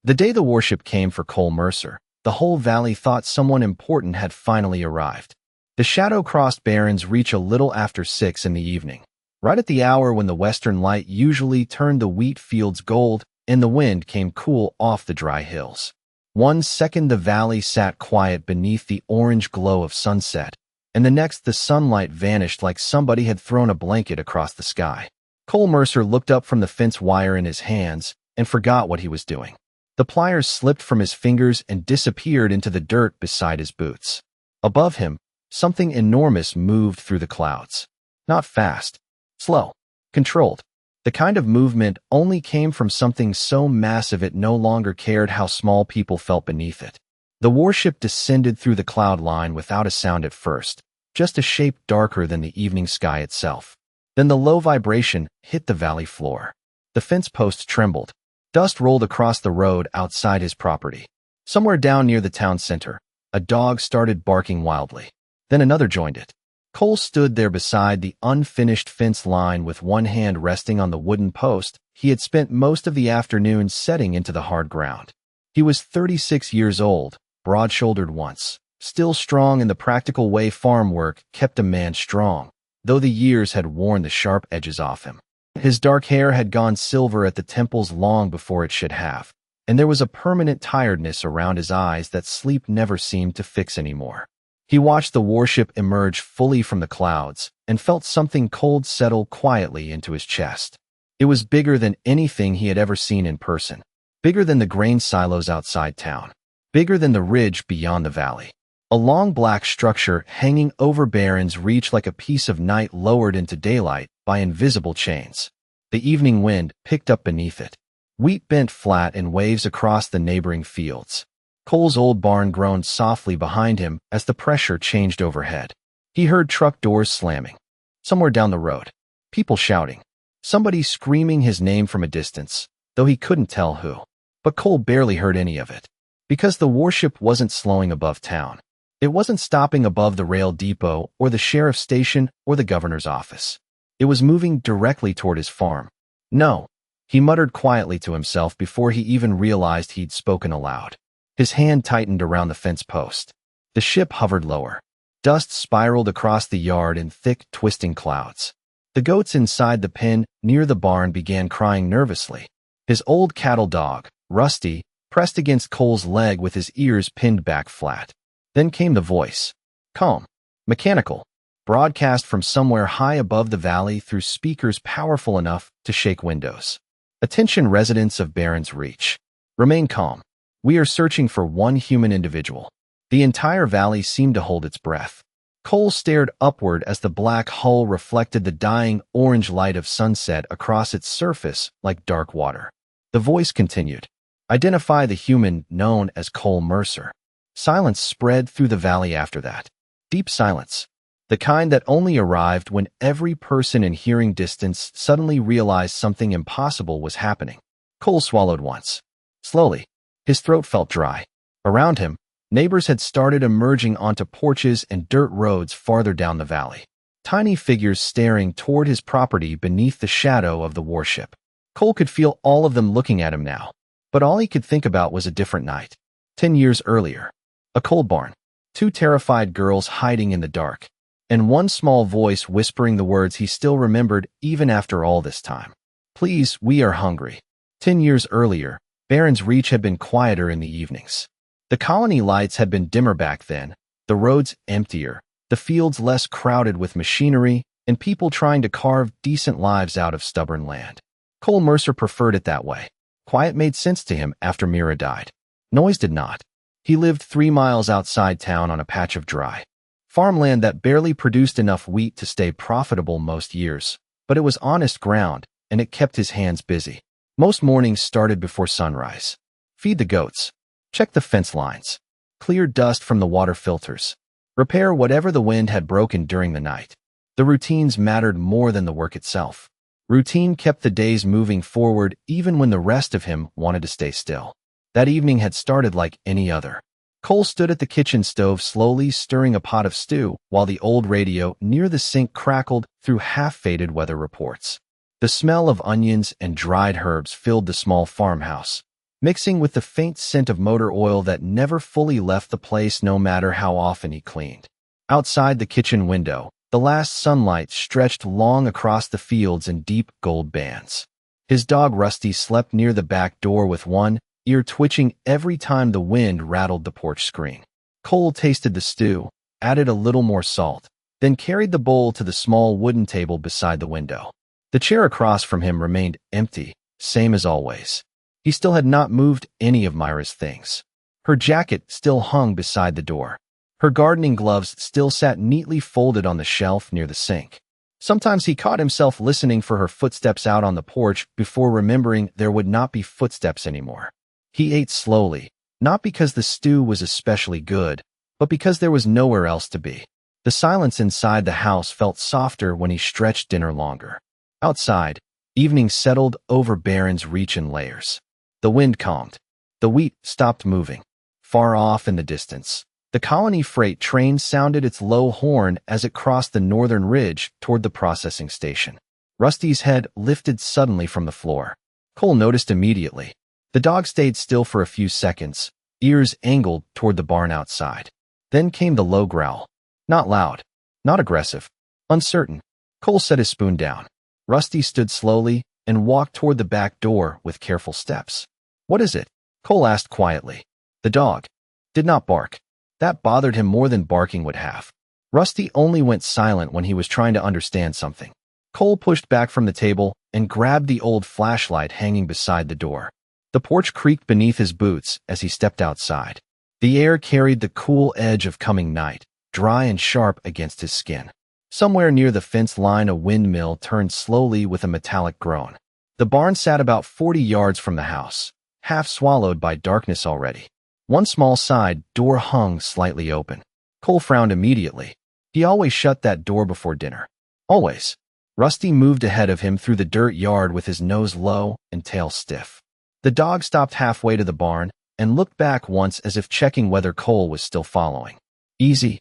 The day the warship came for Cole Mercer, the whole valley thought someone important had finally arrived. The shadow crossed Barrens Reach a little after 6 in the evening, right at the hour when the western light usually turned the wheat fields gold and the wind came cool off the dry hills. 1 second the valley sat quiet beneath the orange glow of sunset, and the next the sunlight vanished like somebody had thrown a blanket across the sky. Cole Mercer looked up from the fence wire in his hands and forgot what he was doing. The pliers slipped from his fingers and disappeared into the dirt beside his boots. Above him, something enormous moved through the clouds. Not fast, slow, controlled. The kind of movement only came from something so massive it no longer cared how small people felt beneath it. The warship descended through the cloud line without a sound at first, just a shape darker than the evening sky itself. Then the low vibration hit the valley floor. The fence post trembled. Dust rolled across the road outside his property. Somewhere down near the town center, a dog started barking wildly. Then another joined it. Cole stood there beside the unfinished fence line with one hand resting on the wooden post he had spent most of the afternoon setting into the hard ground. He was 36 years old, broad-shouldered once, still strong in the practical way farm work kept a man strong, though the years had worn the sharp edges off him. His dark hair had gone silver at the temples long before it should have, and there was a permanent tiredness around his eyes that sleep never seemed to fix anymore. He watched the warship emerge fully from the clouds and felt something cold settle quietly into his chest. It was bigger than anything he had ever seen in person, bigger than the grain silos outside town, bigger than the ridge beyond the valley. A long black structure hanging over Barrens Reach like a piece of night lowered into daylight by invisible chains. The evening wind picked up beneath it. Wheat bent flat in waves across the neighboring fields. Cole's old barn groaned softly behind him as the pressure changed overhead. He heard truck doors slamming. Somewhere down the road, people shouting. Somebody screaming his name from a distance, though he couldn't tell who. But Cole barely heard any of it, because the warship wasn't slowing above town. It wasn't stopping above the rail depot or the sheriff's station or the governor's office. It was moving directly toward his farm. No, he muttered quietly to himself before he even realized he'd spoken aloud. His hand tightened around the fence post. The ship hovered lower. Dust spiraled across the yard in thick, twisting clouds. The goats inside the pen near the barn began crying nervously. His old cattle dog, Rusty, pressed against Cole's leg with his ears pinned back flat. Then came the voice. Calm, mechanical, broadcast from somewhere high above the valley through speakers powerful enough to shake windows. Attention residents of Barrens Reach. Remain calm. We are searching for one human individual. The entire valley seemed to hold its breath. Cole stared upward as the black hull reflected the dying orange light of sunset across its surface like dark water. The voice continued. Identify the human known as Cole Mercer. Silence spread through the valley after that. Deep silence. The kind that only arrived when every person in hearing distance suddenly realized something impossible was happening. Cole swallowed once. Slowly. His throat felt dry. Around him, neighbors had started emerging onto porches and dirt roads farther down the valley. Tiny figures staring toward his property beneath the shadow of the warship. Cole could feel all of them looking at him now, but all he could think about was a different night. 10 years earlier. A cold barn. 2 terrified girls hiding in the dark. And one small voice whispering the words he still remembered even after all this time. Please, we are hungry. 10 years earlier, Barrens Reach had been quieter in the evenings. The colony lights had been dimmer back then, the roads emptier, the fields less crowded with machinery, and people trying to carve decent lives out of stubborn land. Cole Mercer preferred it that way. Quiet made sense to him after Mira died. Noise did not. He lived 3 miles outside town on a patch of dry farmland that barely produced enough wheat to stay profitable most years, but it was honest ground, and it kept his hands busy. Most mornings started before sunrise. Feed the goats. Check the fence lines. Clear dust from the water filters. Repair whatever the wind had broken during the night. The routines mattered more than the work itself. Routine kept the days moving forward even when the rest of him wanted to stay still. That evening had started like any other. Cole stood at the kitchen stove slowly stirring a pot of stew while the old radio near the sink crackled through half-faded weather reports. The smell of onions and dried herbs filled the small farmhouse. mixing with the faint scent of motor oil that never fully left the place no matter how often he cleaned. Outside the kitchen window, the last sunlight stretched long across the fields in deep gold bands. His dog Rusty slept near the back door with one ear twitching every time the wind rattled the porch screen. Cole tasted the stew, added a little more salt, then carried the bowl to the small wooden table beside the window. The chair across from him remained empty, same as always. He still had not moved any of Myra's things. Her jacket still hung beside the door. Her gardening gloves still sat neatly folded on the shelf near the sink. Sometimes he caught himself listening for her footsteps out on the porch before remembering there would not be footsteps anymore. He ate slowly, not because the stew was especially good, but because there was nowhere else to be. The silence inside the house felt softer when he stretched dinner longer. Outside, evening settled over Barron's Reach in layers. The wind calmed. The wheat stopped moving. Far off in the distance, the colony freight train sounded its low horn as it crossed the northern ridge toward the processing station. Rusty's head lifted suddenly from the floor. Cole noticed immediately. The dog stayed still for a few seconds, ears angled toward the barn outside. Then came the low growl. Not loud, not aggressive, uncertain. Cole set his spoon down. Rusty stood slowly and walked toward the back door with careful steps. "What is it?" Cole asked quietly. The dog did not bark. That bothered him more than barking would have. Rusty only went silent when he was trying to understand something. Cole pushed back from the table and grabbed the old flashlight hanging beside the door. The porch creaked beneath his boots as he stepped outside. The air carried the cool edge of coming night, dry and sharp against his skin. Somewhere near the fence line, a windmill turned slowly with a metallic groan. The barn sat about 40 yards from the house, half swallowed by darkness already. One small side door hung slightly open. Cole frowned immediately. He always shut that door before dinner. Always. Rusty moved ahead of him through the dirt yard with his nose low and tail stiff. The dog stopped halfway to the barn and looked back once as if checking whether Cole was still following. "Easy,"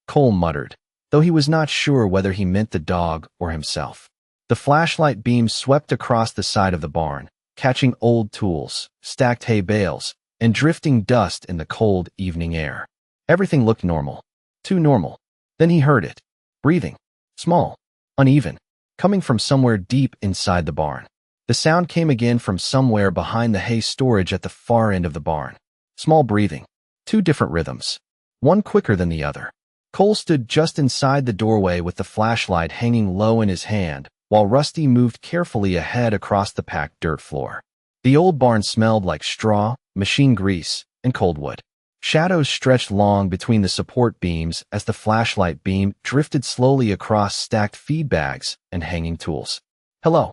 Cole muttered, though he was not sure whether he meant the dog or himself. The flashlight beam swept across the side of the barn, catching old tools, stacked hay bales, and drifting dust in the cold evening air. Everything looked normal. Too normal. Then he heard it. Breathing. Small. Uneven. Coming from somewhere deep inside the barn. The sound came again from somewhere behind the hay storage at the far end of the barn. Small breathing. Two different rhythms. One quicker than the other. Cole stood just inside the doorway with the flashlight hanging low in his hand, while Rusty moved carefully ahead across the packed dirt floor. The old barn smelled like straw, machine grease, and cold wood. Shadows stretched long between the support beams as the flashlight beam drifted slowly across stacked feed bags and hanging tools. "Hello,"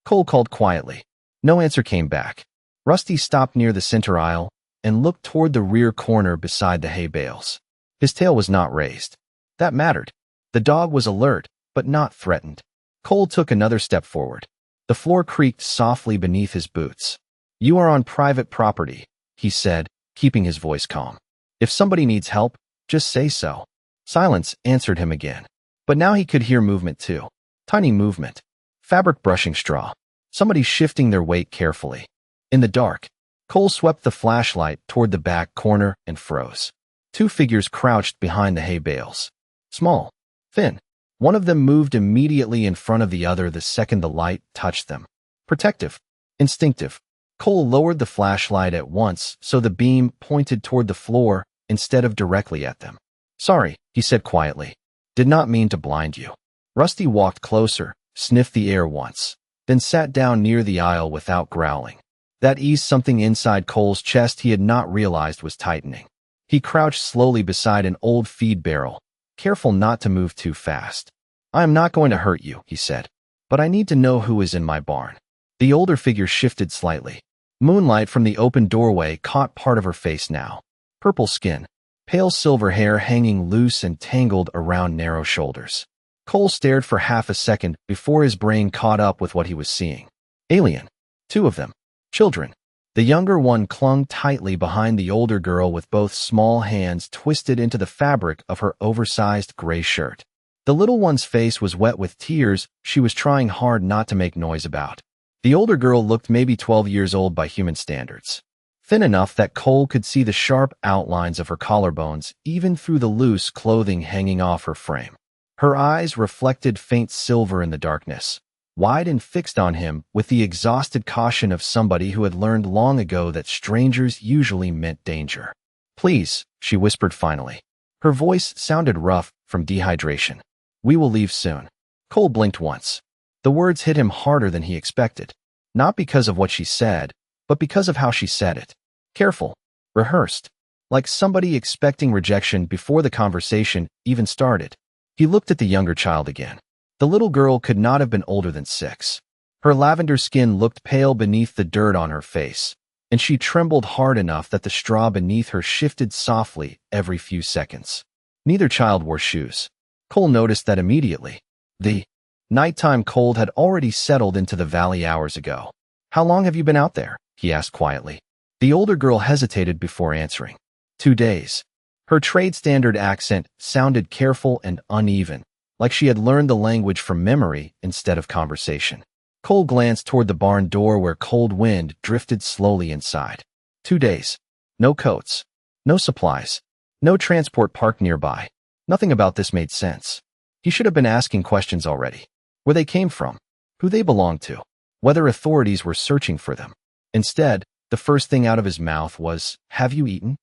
Cole called quietly. No answer came back. Rusty stopped near the center aisle and looked toward the rear corner beside the hay bales. His tail was not raised. That mattered. The dog was alert, but not threatened. Cole took another step forward. The floor creaked softly beneath his boots. "You are on private property," he said, keeping his voice calm. "If somebody needs help, just say so." Silence answered him again. But now he could hear movement too. Tiny movement. Fabric brushing straw. Somebody shifting their weight carefully. In the dark, Cole swept the flashlight toward the back corner and froze. Two figures crouched behind the hay bales. Small. Thin. One of them moved immediately in front of the other the second the light touched them. Protective. Instinctive. Cole lowered the flashlight at once so the beam pointed toward the floor instead of directly at them. "Sorry," he said quietly. "Did not mean to blind you." Rusty walked closer, sniffed the air once, then sat down near the aisle without growling. That eased something inside Cole's chest he had not realized was tightening. He crouched slowly beside an old feed barrel, careful not to move too fast. "I am not going to hurt you," he said, "but I need to know who is in my barn." The older figure shifted slightly. Moonlight from the open doorway caught part of her face now. Purple skin, pale silver hair hanging loose and tangled around narrow shoulders. Cole stared for half a second before his brain caught up with what he was seeing. Alien. Two of them. Children. The younger one clung tightly behind the older girl with both small hands twisted into the fabric of her oversized gray shirt. The little one's face was wet with tears she was trying hard not to make noise about. The older girl looked maybe 12 years old by human standards. thin enough that Cole could see the sharp outlines of her collarbones even through the loose clothing hanging off her frame. Her eyes reflected faint silver in the darkness, wide and fixed on him with the exhausted caution of somebody who had learned long ago that strangers usually meant danger. "Please," she whispered finally. Her voice sounded rough from dehydration. "We will leave soon." Cole blinked once. The words hit him harder than he expected, not because of what she said, but because of how she said it. Careful, rehearsed, like somebody expecting rejection before the conversation even started. He looked at the younger child again. The little girl could not have been older than 6. Her lavender skin looked pale beneath the dirt on her face, and she trembled hard enough that the straw beneath her shifted softly every few seconds. Neither child wore shoes. Cole noticed that immediately. The nighttime cold had already settled into the valley hours ago. "How long have you been out there?" he asked quietly. The older girl hesitated before answering. 2 days. Her trade standard accent sounded careful and uneven, like she had learned the language from memory instead of conversation. Cole glanced toward the barn door where cold wind drifted slowly inside. 2 days. No coats. No supplies. No transport parked nearby. Nothing about this made sense. He should have been asking questions already. Where they came from. Who they belonged to. Whether authorities were searching for them. Instead, the first thing out of his mouth was, "Have you eaten?"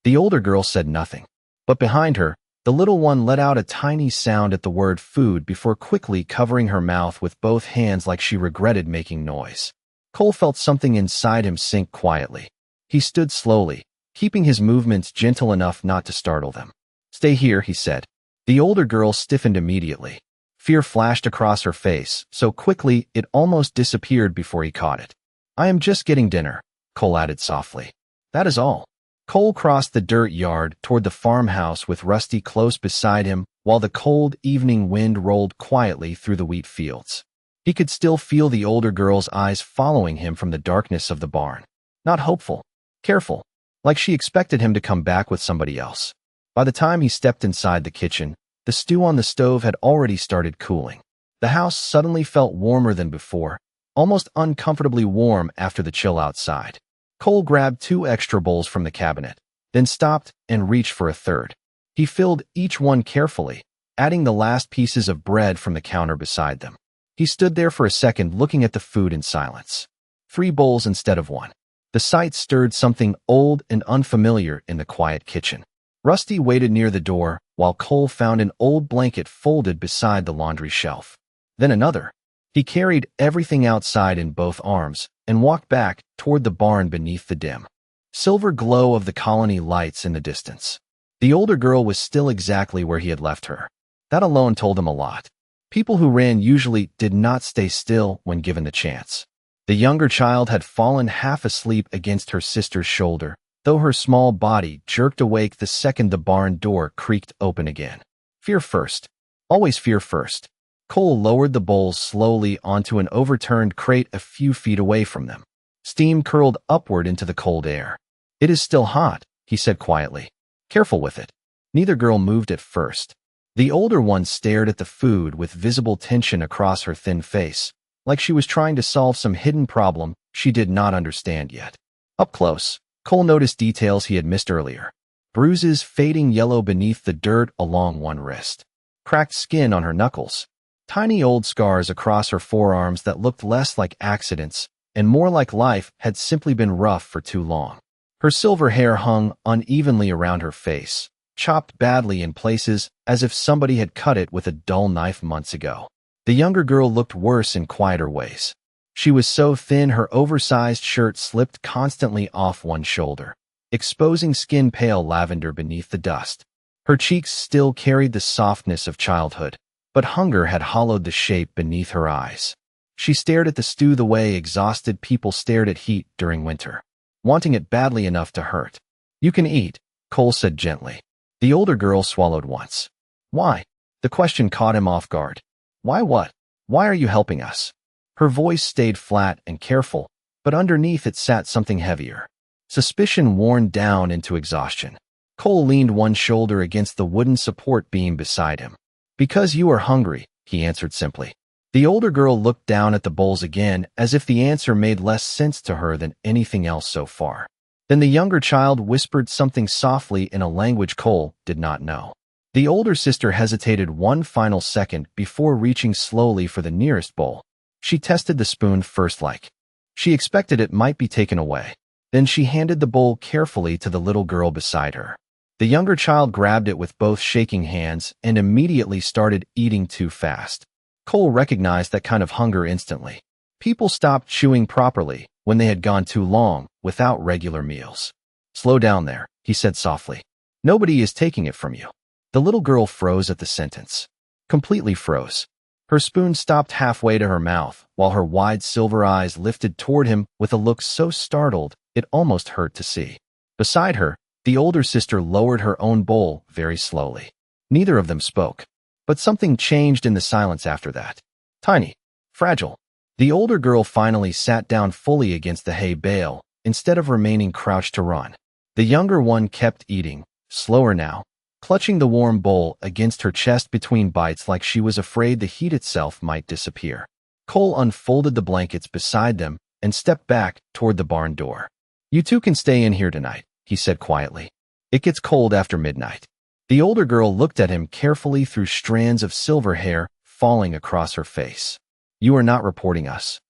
The older girl said nothing. But behind her, the little one let out a tiny sound at the word food before quickly covering her mouth with both hands like she regretted making noise. Cole felt something inside him sink quietly. He stood slowly, keeping his movements gentle enough not to startle them. "Stay here," he said. The older girl stiffened immediately. Fear flashed across her face, so quickly it almost disappeared before he caught it. "I am just getting dinner," Cole added softly. "That is all." Cole crossed the dirt yard toward the farmhouse with Rusty close beside him while the cold evening wind rolled quietly through the wheat fields. He could still feel the older girl's eyes following him from the darkness of the barn. Not hopeful, careful, like she expected him to come back with somebody else. By the time he stepped inside the kitchen, the stew on the stove had already started cooling. The house suddenly felt warmer than before, almost uncomfortably warm after the chill outside. Cole grabbed 2 extra bowls from the cabinet, then stopped and reached for a third. He filled each one carefully, adding the last pieces of bread from the counter beside them. He stood there for a second looking at the food in silence. 3 bowls instead of 1. The sight stirred something old and unfamiliar in the quiet kitchen. Rusty waited near the door while Cole found an old blanket folded beside the laundry shelf. Then another. He carried everything outside in both arms and walked back toward the barn beneath the dim silver glow of the colony lights in the distance. The older girl was still exactly where he had left her. That alone told him a lot. People who ran usually did not stay still when given the chance. The younger child had fallen half asleep against her sister's shoulder, though her small body jerked awake the second the barn door creaked open again. Fear first. Always fear first. Cole lowered the bowls slowly onto an overturned crate a few feet away from them. Steam curled upward into the cold air. "It is still hot," he said quietly. "Careful with it." Neither girl moved at first. The older one stared at the food with visible tension across her thin face, like she was trying to solve some hidden problem she did not understand yet. Up close, Cole noticed details he had missed earlier. Bruises fading yellow beneath the dirt along one wrist. Cracked skin on her knuckles. Tiny old scars across her forearms that looked less like accidents and more like life had simply been rough for too long. Her silver hair hung unevenly around her face, chopped badly in places as if somebody had cut it with a dull knife months ago. The younger girl looked worse in quieter ways. She was so thin her oversized shirt slipped constantly off one shoulder, exposing skin pale lavender beneath the dust. Her cheeks still carried the softness of childhood, but hunger had hollowed the shape beneath her eyes. She stared at the stew the way exhausted people stared at heat during winter, wanting it badly enough to hurt. "You can eat," Cole said gently. The older girl swallowed once. "Why?" The question caught him off guard. "Why what? Why are you helping us?" Her voice stayed flat and careful, but underneath it sat something heavier. Suspicion worn down into exhaustion. Cole leaned one shoulder against the wooden support beam beside him. "Because you are hungry," he answered simply. The older girl looked down at the bowls again as if the answer made less sense to her than anything else so far. Then the younger child whispered something softly in a language Cole did not know. The older sister hesitated one final second before reaching slowly for the nearest bowl. She tested the spoon first like she expected it might be taken away. Then she handed the bowl carefully to the little girl beside her. The younger child grabbed it with both shaking hands and immediately started eating too fast. Cole recognized that kind of hunger instantly. People stopped chewing properly when they had gone too long without regular meals. "Slow down there," he said softly. "Nobody is taking it from you." The little girl froze at the sentence. Completely froze. Her spoon stopped halfway to her mouth, while her wide silver eyes lifted toward him with a look so startled it almost hurt to see. Beside her, the older sister lowered her own bowl very slowly. Neither of them spoke. But something changed in the silence after that. Tiny. Fragile. The older girl finally sat down fully against the hay bale, instead of remaining crouched to run. The younger one kept eating, slower now, clutching the warm bowl against her chest between bites like she was afraid the heat itself might disappear. Cole unfolded the blankets beside them and stepped back toward the barn door. "You two can stay in here tonight," he said quietly. "It gets cold after midnight." The older girl looked at him carefully through strands of silver hair falling across her face. "You are not reporting us."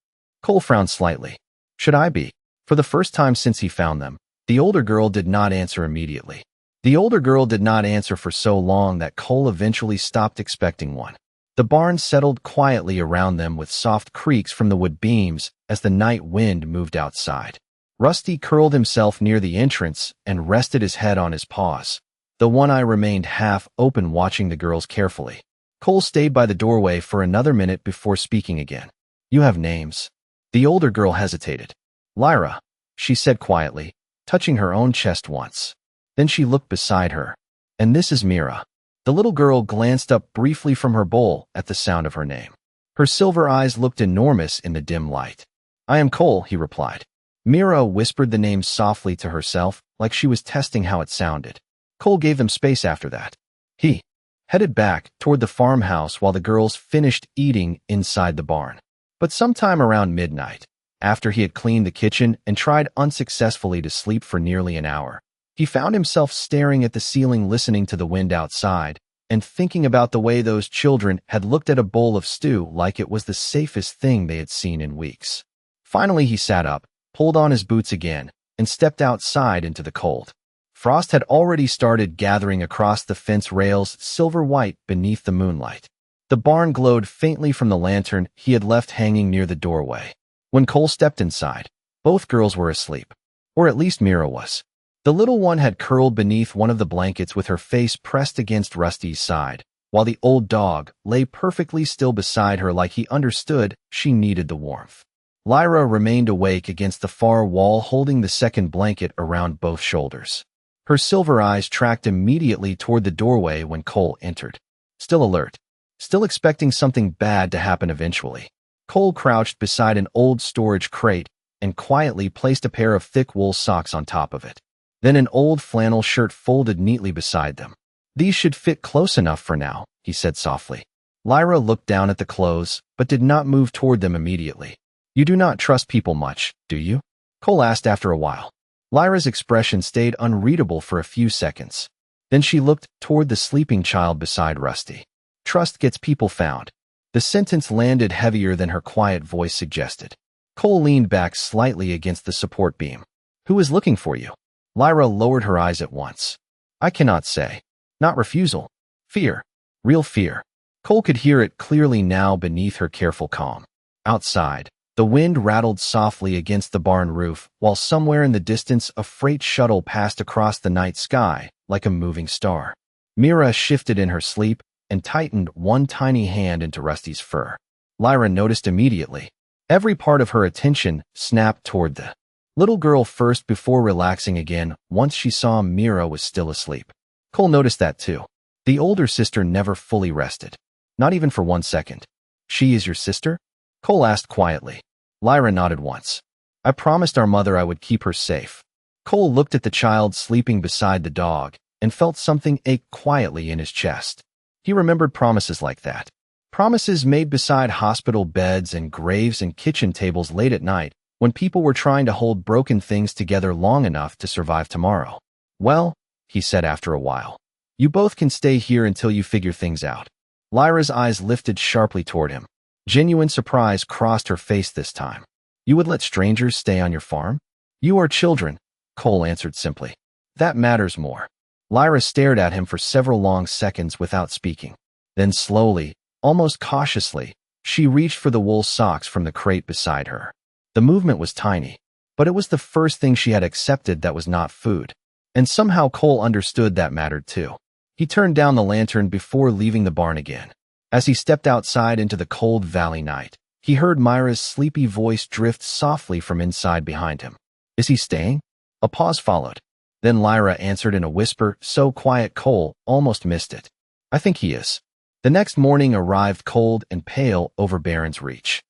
Cole frowned slightly. "Should I be?" For the first time since he found them, the older girl did not answer immediately. The older girl did not answer for so long that Cole eventually stopped expecting one. The barn settled quietly around them with soft creaks from the wood beams as the night wind moved outside. Rusty curled himself near the entrance and rested his head on his paws. The one eye remained half open, watching the girls carefully. Cole stayed by the doorway for another minute before speaking again. "You have names." The older girl hesitated. "Lyra," she said quietly, touching her own chest once. Then she looked beside her. "And this is Mira." The little girl glanced up briefly from her bowl at the sound of her name. Her silver eyes looked enormous in the dim light. "I am Cole," he replied. Mira whispered the name softly to herself, like she was testing how it sounded. Cole gave them space after that. He headed back toward the farmhouse while the girls finished eating inside the barn. But sometime around midnight, after he had cleaned the kitchen and tried unsuccessfully to sleep for nearly an hour, he found himself staring at the ceiling, listening to the wind outside, and thinking about the way those children had looked at a bowl of stew like it was the safest thing they had seen in weeks. Finally, he sat up, pulled on his boots again, and stepped outside into the cold. Frost had already started gathering across the fence rails, silver white beneath the moonlight. The barn glowed faintly from the lantern he had left hanging near the doorway. When Cole stepped inside, both girls were asleep. Or at least Mira was. The little one had curled beneath one of the blankets with her face pressed against Rusty's side, while the old dog lay perfectly still beside her, like he understood she needed the warmth. Lyra remained awake against the far wall, holding the second blanket around both shoulders. Her silver eyes tracked immediately toward the doorway when Cole entered. Still alert, still expecting something bad to happen eventually, Cole crouched beside an old storage crate and quietly placed a pair of thick wool socks on top of it. Then an old flannel shirt folded neatly beside them. "These should fit close enough for now," he said softly. Lyra looked down at the clothes, but did not move toward them immediately. "You do not trust people much, do you?" Cole asked after a while. Lyra's expression stayed unreadable for a few seconds. Then she looked toward the sleeping child beside Rusty. "Trust gets people found." The sentence landed heavier than her quiet voice suggested. Cole leaned back slightly against the support beam. "Who is looking for you?" Lyra lowered her eyes at once. "I cannot say. Not refusal. Fear. Real fear." Cole could hear it clearly now beneath her careful calm. Outside, the wind rattled softly against the barn roof, while somewhere in the distance a freight shuttle passed across the night sky like a moving star. Mira shifted in her sleep and tightened one tiny hand into Rusty's fur. Lyra noticed immediately. Every part of her attention snapped toward the little girl first before relaxing again once she saw Mira was still asleep. Cole noticed that too. The older sister never fully rested. Not even for 1 second. "She is your sister?" Cole asked quietly. Lyra nodded once. "I promised our mother I would keep her safe." Cole looked at the child sleeping beside the dog and felt something ache quietly in his chest. He remembered promises like that. Promises made beside hospital beds and graves and kitchen tables late at night when people were trying to hold broken things together long enough to survive tomorrow. Well, he said after a while, you both can stay here until you figure things out. Lyra's eyes lifted sharply toward him. Genuine surprise crossed her face this time. You would let strangers stay on your farm? You are children, Cole answered simply. That matters more. Lyra stared at him for several long seconds without speaking. Then slowly, almost cautiously, she reached for the wool socks from the crate beside her. The movement was tiny, but it was the first thing she had accepted that was not food. And somehow Cole understood that mattered too. He turned down the lantern before leaving the barn again. As he stepped outside into the cold valley night, he heard Myra's sleepy voice drift softly from inside behind him. Is he staying? A pause followed. Then Lyra answered in a whisper so quiet Cole almost missed it. I think he is. The next morning arrived cold and pale over Barren's Reach.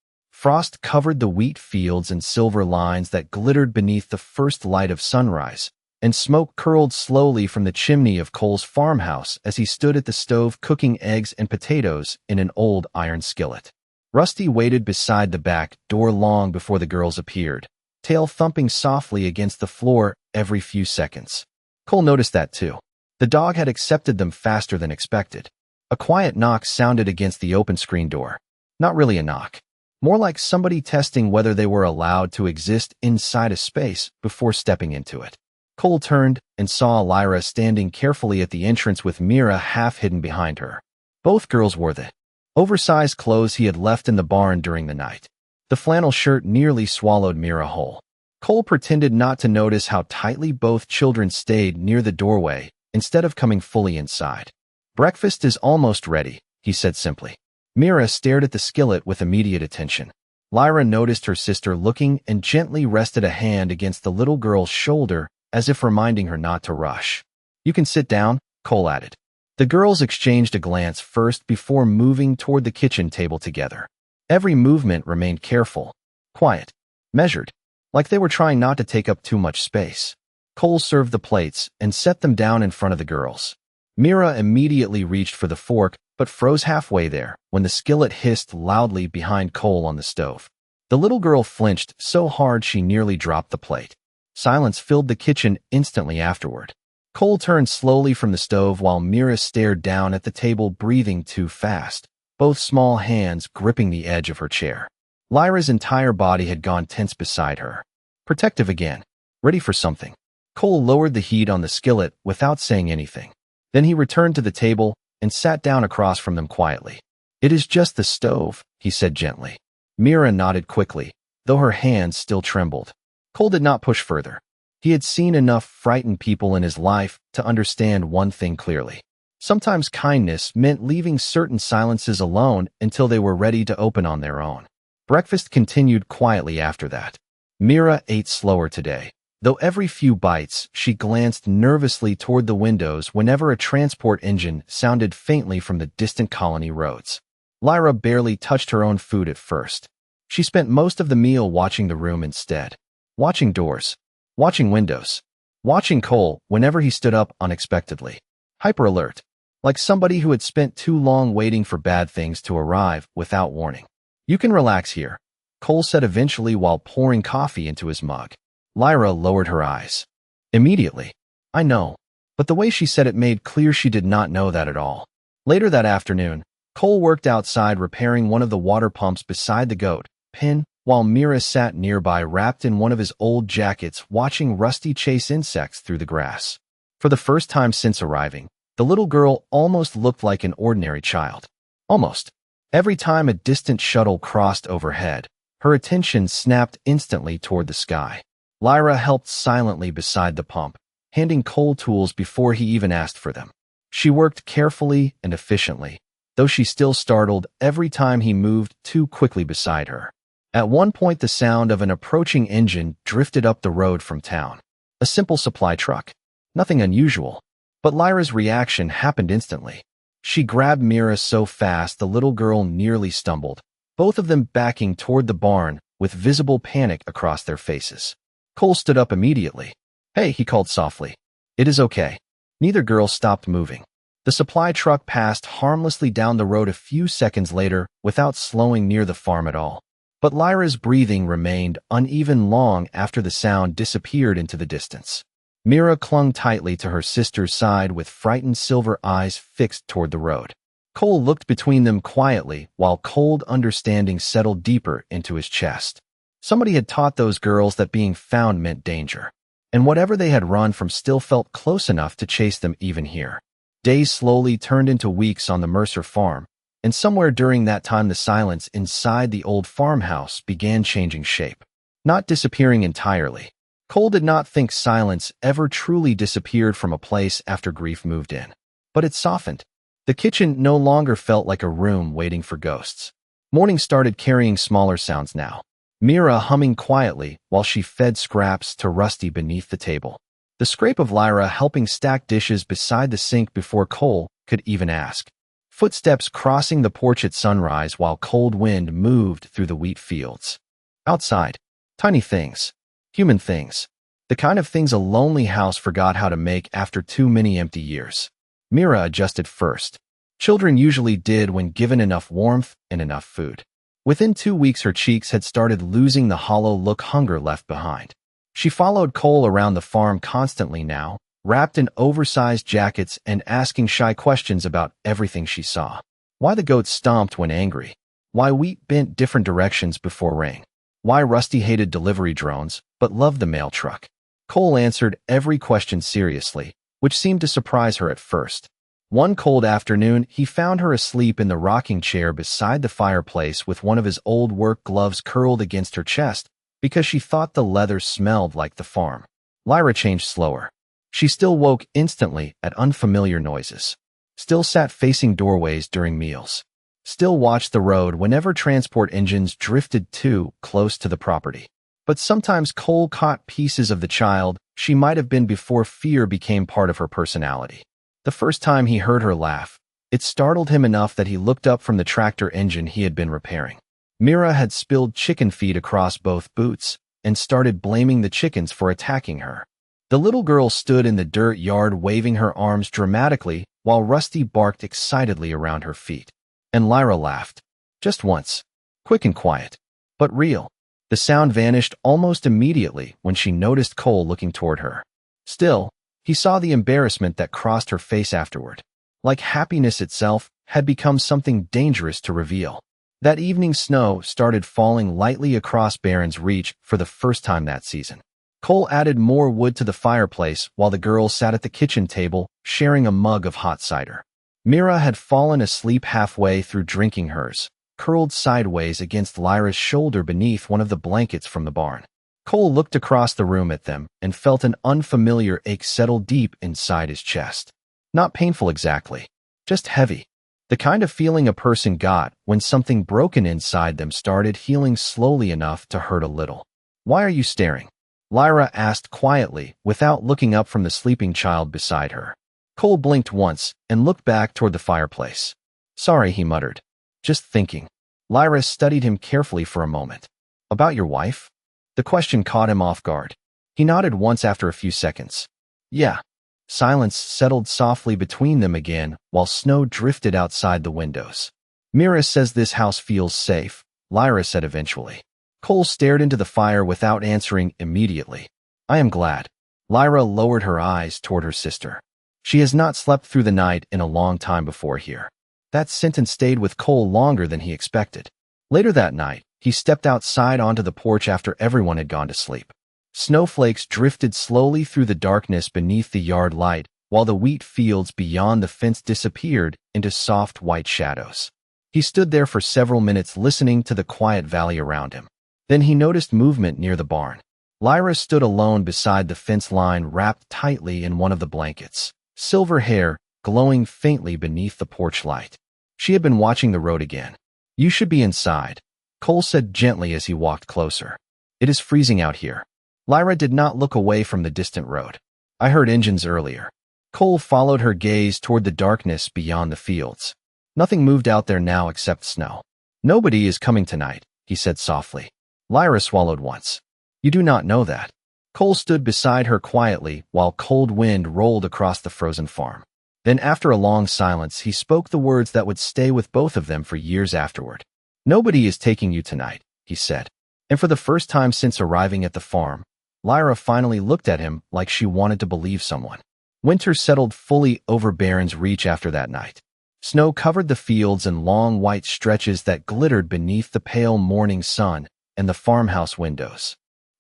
Frost covered the wheat fields and silver lines that glittered beneath the first light of sunrise, and smoke curled slowly from the chimney of Cole's farmhouse as he stood at the stove cooking eggs and potatoes in an old iron skillet. Rusty waited beside the back door long before the girls appeared, tail thumping softly against the floor every few seconds. Cole noticed that too. The dog had accepted them faster than expected. A quiet knock sounded against the open screen door. Not really a knock. More like somebody testing whether they were allowed to exist inside a space before stepping into it. Cole turned and saw Lyra standing carefully at the entrance with Mira half hidden behind her. Both girls wore the oversized clothes he had left in the barn during the night. The flannel shirt nearly swallowed Mira whole. Cole pretended not to notice how tightly both children stayed near the doorway instead of coming fully inside. Breakfast is almost ready, he said simply. Mira stared at the skillet with immediate attention. Lyra noticed her sister looking and gently rested a hand against the little girl's shoulder as if reminding her not to rush. You can sit down, Cole added. The girls exchanged a glance first before moving toward the kitchen table together. Every movement remained careful, quiet, measured, like they were trying not to take up too much space. Cole served the plates and set them down in front of the girls. Mira immediately reached for the fork, but froze halfway there when the skillet hissed loudly behind Cole on the stove. The little girl flinched so hard she nearly dropped the plate. Silence filled the kitchen instantly afterward. Cole turned slowly from the stove while Mira stared down at the table, breathing too fast, both small hands gripping the edge of her chair. Lyra's entire body had gone tense beside her. Protective again, ready for something. Cole lowered the heat on the skillet without saying anything. Then he returned to the table and sat down across from them quietly. It is just the stove, he said gently. Mira nodded quickly, though her hands still trembled. Cole did not push further. He had seen enough frightened people in his life to understand one thing clearly. Sometimes kindness meant leaving certain silences alone until they were ready to open on their own. Breakfast continued quietly after that. Mira ate slower today, though every few bites she glanced nervously toward the windows whenever a transport engine sounded faintly from the distant colony roads. Lyra barely touched her own food at first. She spent most of the meal watching the room instead. Watching doors. Watching windows. Watching Cole whenever he stood up unexpectedly. Hyper alert. Like somebody who had spent too long waiting for bad things to arrive without warning. You can relax here, Cole said eventually while pouring coffee into his mug. Lyra lowered her eyes. Immediately. I know. But the way she said it made clear she did not know that at all. Later that afternoon, Cole worked outside repairing one of the water pumps beside the goat pen, while Mira sat nearby wrapped in one of his old jackets watching Rusty chase insects through the grass. For the first time since arriving, the little girl almost looked like an ordinary child. Almost. Every time a distant shuttle crossed overhead, her attention snapped instantly toward the sky. Lyra helped silently beside the pump, handing Cole tools before he even asked for them. She worked carefully and efficiently, though she still startled every time he moved too quickly beside her. At one point, the sound of an approaching engine drifted up the road from town. A simple supply truck. Nothing unusual. But Lyra's reaction happened instantly. She grabbed Mira so fast the little girl nearly stumbled, both of them backing toward the barn with visible panic across their faces. Cole stood up immediately. Hey, he called softly. It is okay. Neither girl stopped moving. The supply truck passed harmlessly down the road a few seconds later without slowing near the farm at all. But Lyra's breathing remained uneven long after the sound disappeared into the distance. Mira clung tightly to her sister's side with frightened silver eyes fixed toward the road. Cole looked between them quietly while cold understanding settled deeper into his chest. Somebody had taught those girls that being found meant danger, and whatever they had run from still felt close enough to chase them even here. Days slowly turned into weeks on the Mercer farm, and somewhere during that time the silence inside the old farmhouse began changing shape, not disappearing entirely. Cole did not think silence ever truly disappeared from a place after grief moved in, but it softened. The kitchen no longer felt like a room waiting for ghosts. Morning started carrying smaller sounds now. Mira humming quietly while she fed scraps to Rusty beneath the table. The scrape of Lyra helping stack dishes beside the sink before Cole could even ask. Footsteps crossing the porch at sunrise while cold wind moved through the wheat fields. Outside, tiny things, human things, the kind of things a lonely house forgot how to make after too many empty years. Mira adjusted first. Children usually did when given enough warmth and enough food. Within 2 weeks her cheeks had started losing the hollow look hunger left behind. She followed Cole around the farm constantly now, wrapped in oversized jackets and asking shy questions about everything she saw. Why the goats stomped when angry. Why wheat bent different directions before rain. Why Rusty hated delivery drones, but loved the mail truck. Cole answered every question seriously, which seemed to surprise her at first. One cold afternoon, he found her asleep in the rocking chair beside the fireplace with one of his old work gloves curled against her chest because she thought the leather smelled like the farm. Lyra changed slower. She still woke instantly at unfamiliar noises. Still sat facing doorways during meals. Still watched the road whenever transport engines drifted too close to the property. But sometimes Cole caught pieces of the child she might have been before fear became part of her personality. The first time he heard her laugh, it startled him enough that he looked up from the tractor engine he had been repairing. Mira had spilled chicken feed across both boots and started blaming the chickens for attacking her. The little girl stood in the dirt yard waving her arms dramatically while Rusty barked excitedly around her feet. And Lyra laughed. Just once. Quick and quiet. But real. The sound vanished almost immediately when she noticed Cole looking toward her. Still, he saw the embarrassment that crossed her face afterward. Like happiness itself had become something dangerous to reveal. That evening snow started falling lightly across Barron's Reach for the first time that season. Cole added more wood to the fireplace while the girls sat at the kitchen table, sharing a mug of hot cider. Mira had fallen asleep halfway through drinking hers, curled sideways against Lyra's shoulder beneath one of the blankets from the barn. Cole looked across the room at them and felt an unfamiliar ache settle deep inside his chest. Not painful exactly, just heavy. The kind of feeling a person got when something broken inside them started healing slowly enough to hurt a little. "Why are you staring?" Lyra asked quietly without looking up from the sleeping child beside her. Cole blinked once and looked back toward the fireplace. "Sorry," he muttered. "Just thinking." Lyra studied him carefully for a moment. "About your wife?" The question caught him off guard. He nodded once after a few seconds. "Yeah." Silence settled softly between them again while snow drifted outside the windows. "Mira says this house feels safe," Lyra said eventually. Cole stared into the fire without answering immediately. "I am glad." Lyra lowered her eyes toward her sister. "She has not slept through the night in a long time before here." That sentence stayed with Cole longer than he expected. Later that night, he stepped outside onto the porch after everyone had gone to sleep. Snowflakes drifted slowly through the darkness beneath the yard light, while the wheat fields beyond the fence disappeared into soft white shadows. He stood there for several minutes listening to the quiet valley around him. Then he noticed movement near the barn. Lyra stood alone beside the fence line wrapped tightly in one of the blankets, silver hair glowing faintly beneath the porch light. She had been watching the road again. "You should be inside," Cole said gently as he walked closer. "It is freezing out here." Lyra did not look away from the distant road. "I heard engines earlier." Cole followed her gaze toward the darkness beyond the fields. Nothing moved out there now except snow. "Nobody is coming tonight," he said softly. Lyra swallowed once. "You do not know that." Cole stood beside her quietly while cold wind rolled across the frozen farm. Then after a long silence, he spoke the words that would stay with both of them for years afterward. "Nobody is taking you tonight. he said. And for the first time since arriving at the farm, Lyra finally looked at him like she wanted to believe someone. Winter settled fully over Barron's Reach after that night. Snow covered the fields in long white stretches that glittered beneath the pale morning sun, and the farmhouse windows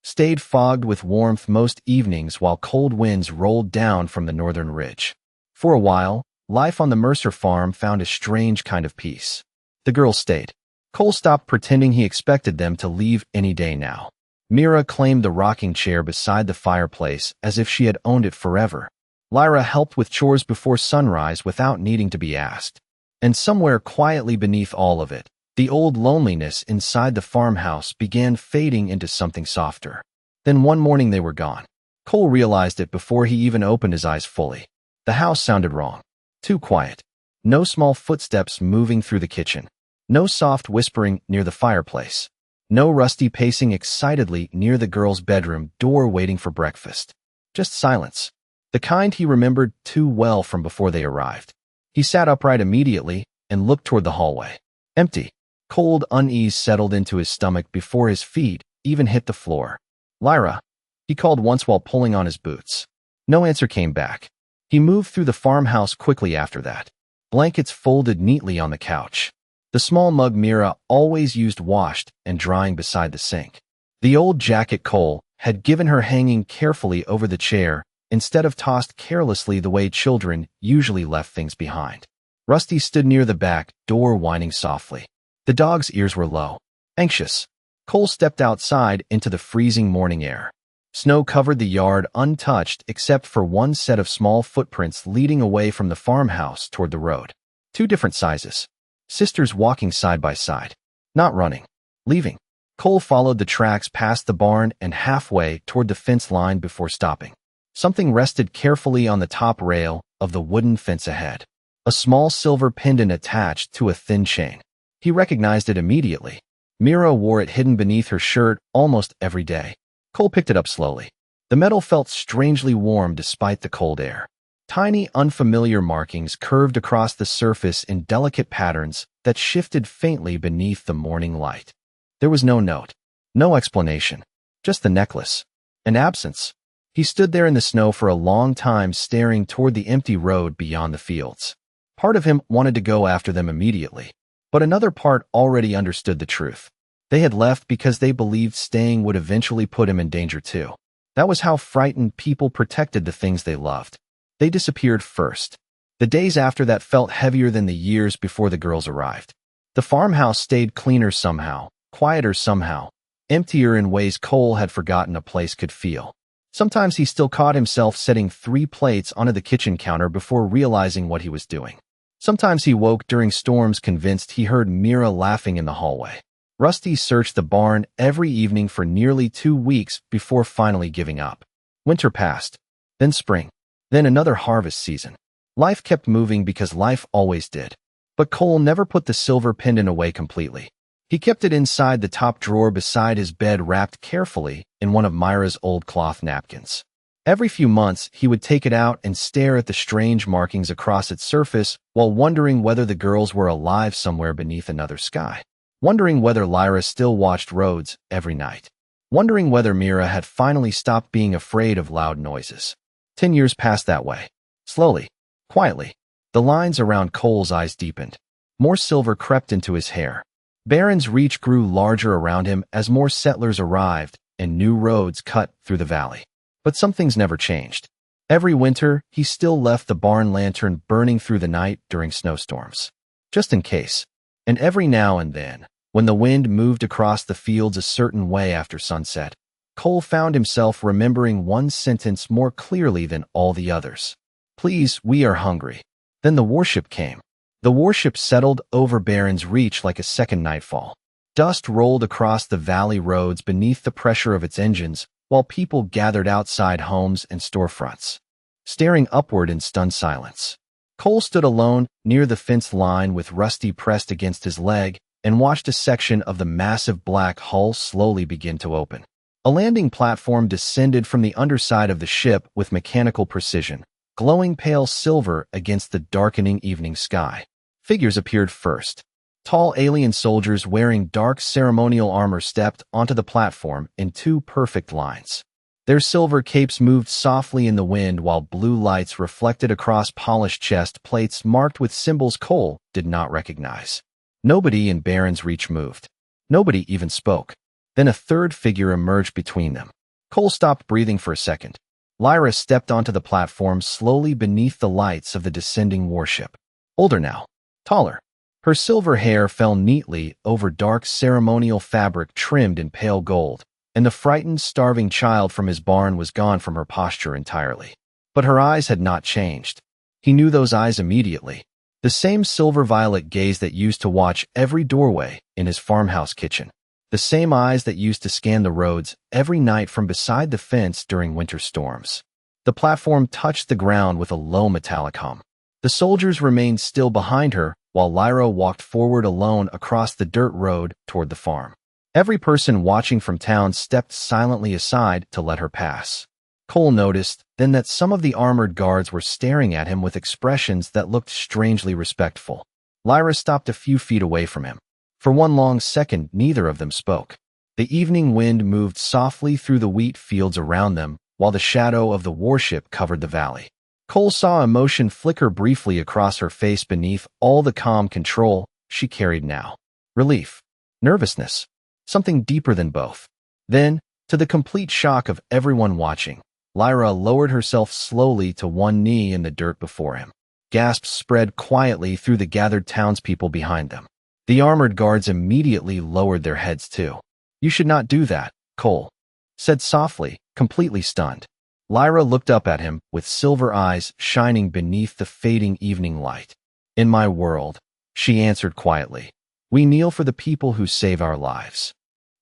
stayed fogged with warmth most evenings while cold winds rolled down from the northern ridge. For a while, life on the Mercer farm found a strange kind of peace. The girls stayed. Cole stopped pretending he expected them to leave any day now. Mira claimed the rocking chair beside the fireplace as if she had owned it forever. Lyra helped with chores before sunrise without needing to be asked. And somewhere quietly beneath all of it, the old loneliness inside the farmhouse began fading into something softer. Then one morning they were gone. Cole realized it before he even opened his eyes fully. The house sounded wrong. Too quiet. No small footsteps moving through the kitchen. No soft whispering near the fireplace. No Rusty pacing excitedly near the girls' bedroom door waiting for breakfast. Just silence. The kind he remembered too well from before they arrived. He sat upright immediately and looked toward the hallway. Empty. Cold unease settled into his stomach before his feet even hit the floor. Lyra, he called once while pulling on his boots. No answer came back. He moved through the farmhouse quickly after that. Blankets folded neatly on the couch. The small mug Mira always used washed and drying beside the sink. The old jacket Cole had given her hanging carefully over the chair instead of tossed carelessly the way children usually left things behind. Rusty stood near the back door whining softly. The dog's ears were low. Anxious. Cole stepped outside into the freezing morning air. Snow covered the yard untouched except for one set of small footprints leading away from the farmhouse toward the road. Two different sizes. Sisters walking side by side. Not running. Leaving. Cole followed the tracks past the barn and halfway toward the fence line before stopping. Something rested carefully on the top rail of the wooden fence ahead. A small silver pendant attached to a thin chain. He recognized it immediately. Mira wore it hidden beneath her shirt almost every day. Cole picked it up slowly. The metal felt strangely warm despite the cold air. Tiny, unfamiliar markings curved across the surface in delicate patterns that shifted faintly beneath the morning light. There was no note. No explanation. Just the necklace. An absence. He stood there in the snow for a long time staring toward the empty road beyond the fields. Part of him wanted to go after them immediately, but another part already understood the truth. They had left because they believed staying would eventually put him in danger too. That was how frightened people protected the things they loved. They disappeared first. The days after that felt heavier than the years before the girls arrived. The farmhouse stayed cleaner somehow, quieter somehow, emptier in ways Cole had forgotten a place could feel. Sometimes he still caught himself setting 3 plates onto the kitchen counter before realizing what he was doing. Sometimes he woke during storms convinced he heard Mira laughing in the hallway. Rusty searched the barn every evening for nearly 2 weeks before finally giving up. Winter passed. Then spring. Then another harvest season. Life kept moving because life always did. But Cole never put the silver pendant away completely. He kept it inside the top drawer beside his bed wrapped carefully in one of Myra's old cloth napkins. Every few months, he would take it out and stare at the strange markings across its surface while wondering whether the girls were alive somewhere beneath another sky. Wondering whether Lyra still watched roads every night. Wondering whether Mira had finally stopped being afraid of loud noises. 10 years passed that way. Slowly. Quietly. The lines around Cole's eyes deepened. More silver crept into his hair. Barron's Reach grew larger around him as more settlers arrived and new roads cut through the valley. But some things never changed. Every winter, he still left the barn lantern burning through the night during snowstorms. Just in case. And every now and then, when the wind moved across the fields a certain way after sunset, Cole found himself remembering one sentence more clearly than all the others. "Please, we are hungry." Then the warship came. The warship settled over Barron's Reach like a second nightfall. Dust rolled across the valley roads beneath the pressure of its engines, while people gathered outside homes and storefronts, staring upward in stunned silence. Cole stood alone near the fence line with Rusty pressed against his leg and watched a section of the massive black hull slowly begin to open. A landing platform descended from the underside of the ship with mechanical precision, glowing pale silver against the darkening evening sky. Figures appeared first. Tall alien soldiers wearing dark ceremonial armor stepped onto the platform in two perfect lines. Their silver capes moved softly in the wind while blue lights reflected across polished chest plates marked with symbols Cole did not recognize. Nobody in Baron's reach moved. Nobody even spoke. Then a third figure emerged between them. Cole stopped breathing for a second. Lyra stepped onto the platform slowly beneath the lights of the descending warship. Older now. Taller. Her silver hair fell neatly over dark ceremonial fabric trimmed in pale gold, and the frightened, starving child from his barn was gone from her posture entirely. But her eyes had not changed. He knew those eyes immediately. The same silver-violet gaze that used to watch every doorway in his farmhouse kitchen. The same eyes that used to scan the roads every night from beside the fence during winter storms. The platform touched the ground with a low metallic hum. The soldiers remained still behind her while Lyra walked forward alone across the dirt road toward the farm. Every person watching from town stepped silently aside to let her pass. Cole noticed then that some of the armored guards were staring at him with expressions that looked strangely respectful. Lyra stopped a few feet away from him. For one long second, neither of them spoke. The evening wind moved softly through the wheat fields around them, while the shadow of the warship covered the valley. Cole saw emotion flicker briefly across her face beneath all the calm control she carried now. Relief. Nervousness. Something deeper than both. Then, to the complete shock of everyone watching, Lyra lowered herself slowly to one knee in the dirt before him. Gasps spread quietly through the gathered townspeople behind them. The armored guards immediately lowered their heads too. "You should not do that," Cole said softly, completely stunned. Lyra looked up at him with silver eyes shining beneath the fading evening light. "In my world," she answered quietly, "we kneel for the people who save our lives."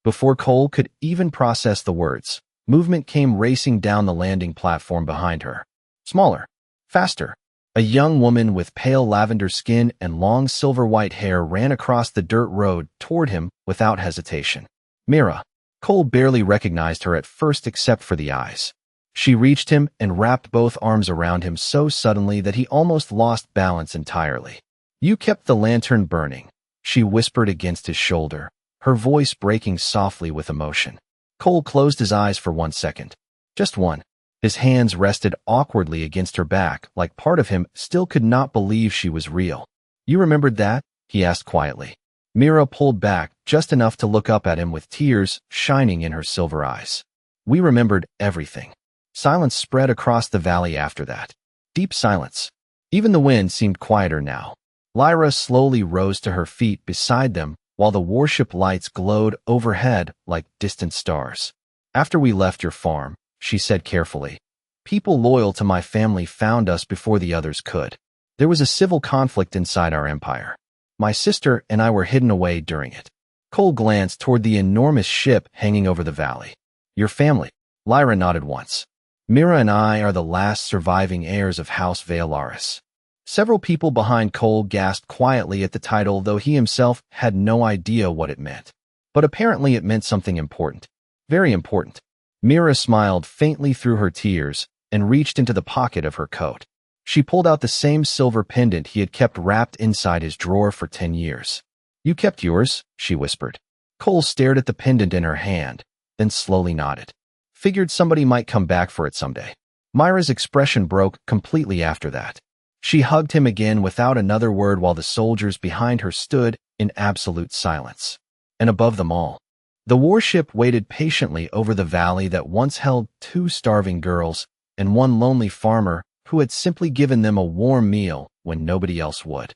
Before Cole could even process the words, movement came racing down the landing platform behind her. Smaller. Faster. A young woman with pale lavender skin and long silver-white hair ran across the dirt road toward him without hesitation. Mira. Cole barely recognized her at first except for the eyes. She reached him and wrapped both arms around him so suddenly that he almost lost balance entirely. "You kept the lantern burning," she whispered against his shoulder, her voice breaking softly with emotion. Cole closed his eyes for 1 second. Just one. His hands rested awkwardly against her back, like part of him still could not believe she was real. "You remembered that?" he asked quietly. Mira pulled back just enough to look up at him with tears shining in her silver eyes. "We remembered everything." Silence spread across the valley after that. Deep silence. Even the wind seemed quieter now. Lyra slowly rose to her feet beside them while the warship lights glowed overhead like distant stars. "After we left your farm," she said carefully, "people loyal to my family found us before the others could. There was a civil conflict inside our empire. My sister and I were hidden away during it." Cole glanced toward the enormous ship hanging over the valley. "Your family?" Lyra nodded once. "Mira and I are the last surviving heirs of House Vaelaris." Several people behind Cole gasped quietly at the title, though he himself had no idea what it meant. But apparently it meant something important. Very important. Mira smiled faintly through her tears and reached into the pocket of her coat. She pulled out the same silver pendant he had kept wrapped inside his drawer for 10 years. "You kept yours?" she whispered. Cole stared at the pendant in her hand, then slowly nodded. "Figured somebody might come back for it someday." Myra's expression broke completely after that. She hugged him again without another word while the soldiers behind her stood in absolute silence. And above them all, the warship waited patiently over the valley that once held 2 starving girls and one lonely farmer who had simply given them a warm meal when nobody else would.